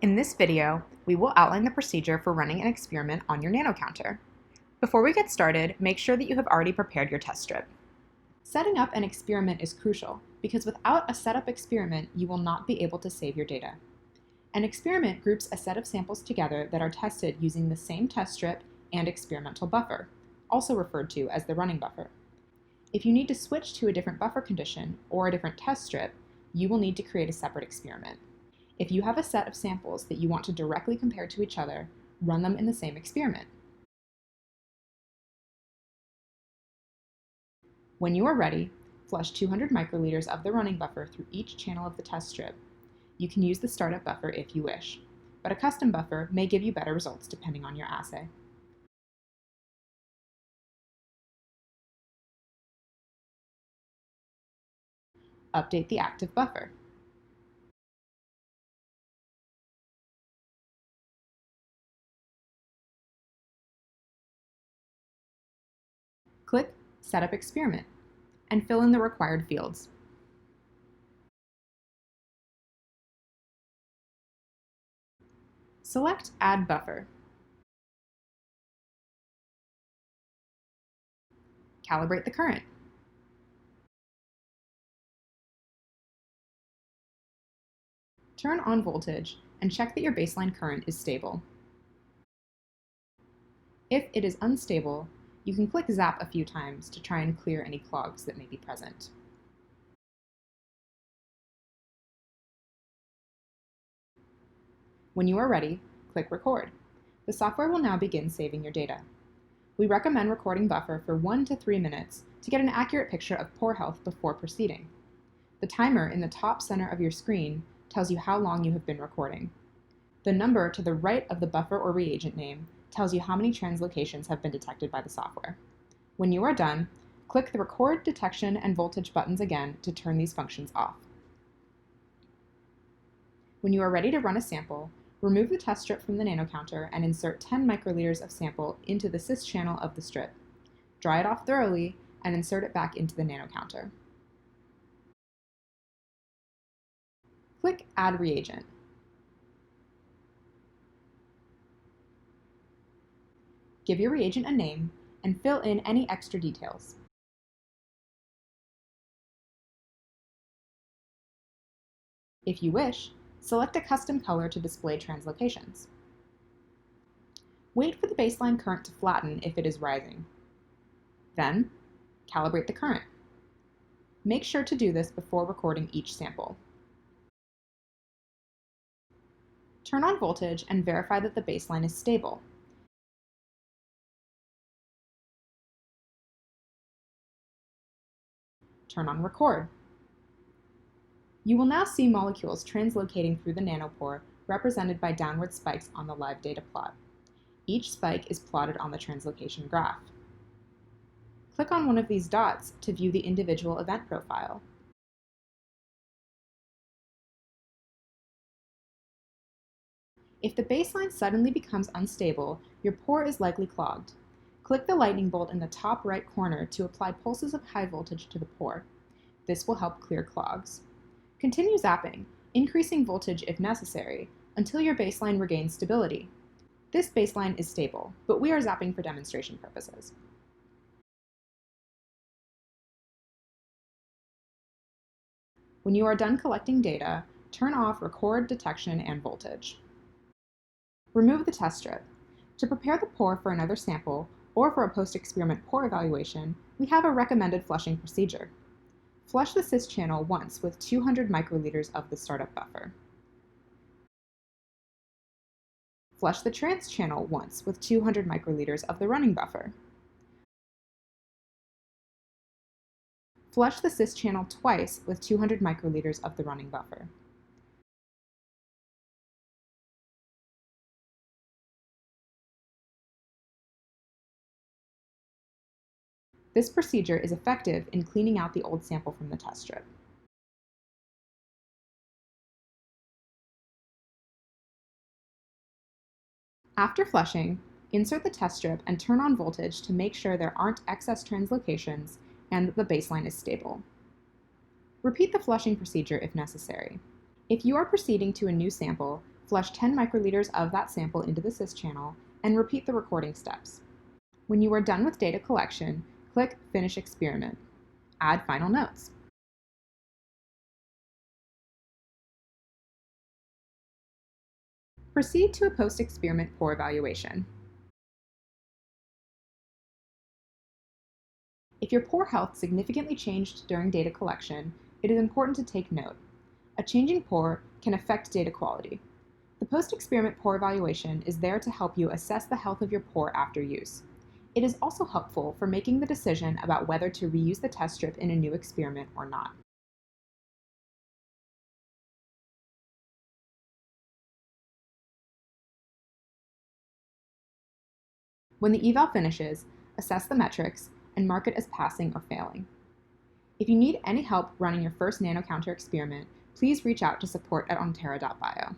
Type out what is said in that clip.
In this video, we will outline the procedure for running an experiment on your NanoCounter. Before we get started, make sure that you have already prepared your test strip. Setting up an experiment is crucial because without a setup experiment, you will not be able to save your data. An experiment groups a set of samples together that are tested using the same test strip and experimental buffer, also referred to as the running buffer. If you need to switch to a different buffer condition or a different test strip, you will need to create a separate experiment. If you have a set of samples that you want to directly compare to each other, run them in the same experiment. When you are ready, flush 200 microliters of the running buffer through each channel of the test strip. You can use the startup buffer if you wish, but a custom buffer may give you better results depending on your assay. Update the active buffer. Click Setup Experiment and fill in the required fields. Select Add Buffer. Calibrate the current. Turn on voltage and check that your baseline current is stable. If it is unstable, you can click Zap a few times to try and clear any clogs that may be present. When you are ready, click Record. The software will now begin saving your data. We recommend recording buffer for 1 to 3 minutes to get an accurate picture of pore health before proceeding. The timer in the top center of your screen tells you how long you have been recording. The number to the right of the buffer or reagent name tells you how many translocations have been detected by the software. When you are done, click the Record, Detection, and Voltage buttons again to turn these functions off. When you are ready to run a sample, remove the test strip from the NanoCounter and insert 10 microliters of sample into the sys channel of the strip. Dry it off thoroughly and insert it back into the NanoCounter. Click Add Reagent. Give your reagent a name and fill in any extra details. If you wish, select a custom color to display translocations. Wait for the baseline current to flatten if it is rising. Then, calibrate the current. Make sure to do this before recording each sample. Turn on voltage and verify that the baseline is stable. Turn on Record. You will now see molecules translocating through the nanopore represented by downward spikes on the live data plot. Each spike is plotted on the translocation graph. Click on one of these dots to view the individual event profile. If the baseline suddenly becomes unstable, your pore is likely clogged. Click the lightning bolt in the top right corner to apply pulses of high voltage to the pore. This will help clear clogs. Continue zapping, increasing voltage if necessary, until your baseline regains stability. This baseline is stable, but we are zapping for demonstration purposes. When you are done collecting data, turn off Record, Detection, and Voltage. Remove the test strip. To prepare the pore for another sample, or for a post-experiment pore evaluation, we have a recommended flushing procedure. Flush the sys channel once with 200 microliters of the startup buffer. Flush the trans channel once with 200 microliters of the running buffer. Flush the sys channel twice with 200 microliters of the running buffer. This procedure is effective in cleaning out the old sample from the test strip. After flushing, insert the test strip and turn on voltage to make sure there aren't excess translocations and that the baseline is stable. Repeat the flushing procedure if necessary. If you are proceeding to a new sample, Flush 10 microliters of that sample into the sys channel and repeat the recording steps. When you are done with data collection, click Finish Experiment. Add final notes. Proceed to a post-experiment pore evaluation. If your pore health significantly changed during data collection, it is important to take note. A changing pore can affect data quality. The post-experiment pore evaluation is there to help you assess the health of your pore after use. It is also helpful for making the decision about whether to reuse the test strip in a new experiment or not. When the eval finishes, assess the metrics and mark it as passing or failing. If you need any help running your first NanoCounter experiment, please reach out to support@ontera.bio.